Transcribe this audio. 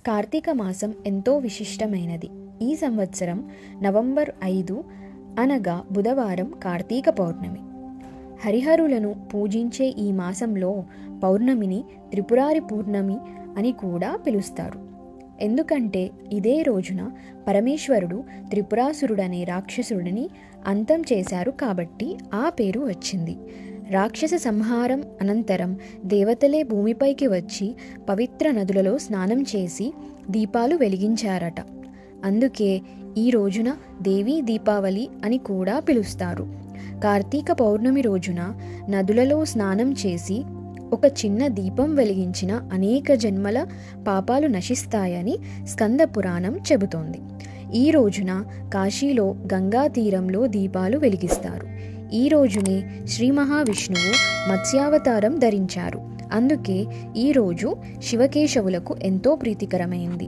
కార్తీక మాసం ఎంతో విశిష్టమైనది. ఈ సంవత్సరం నవంబర్ 5 అనగా బుధవారం కార్తీక పౌర్ణమి. హరిహరులను పూజించే ఈ మాసంలో పౌర్ణమిని త్రిపురారి పూర్ణమి అని కూడా పిలుస్తారు. ఎందుకంటే ఇదే రోజున పరమేశ్వరుడు త్రిపురాసురుడనే రాక్షసుడిని అంతం చేశారు కాబట్టి ఆ పేరు వచ్చింది. రాక్షస సంహారం అనంతరం దేవతలే భూమిపైకి వచ్చి పవిత్ర నదులలో స్నానం చేసి దీపాలు వెలిగించారట. అందుకే ఈ రోజున దేవీ దీపావళి అని కూడా పిలుస్తారు. కార్తీక పౌర్ణమి రోజున నదులలో స్నానం చేసి ఒక చిన్న దీపం వెలిగించిన అనేక జన్మల పాపాలు నశిస్తాయని స్కంద పురాణం చెబుతోంది. ఈ రోజున కాశీలో గంగా తీరంలో దీపాలు వెలిగిస్తారు. ఈ రోజునే శ్రీ మహావిష్ణువు మత్స్యావతారం ధరించారు. అందుకే ఈ రోజు శివకేశవులకు ఎంతో ప్రీతికరమైంది.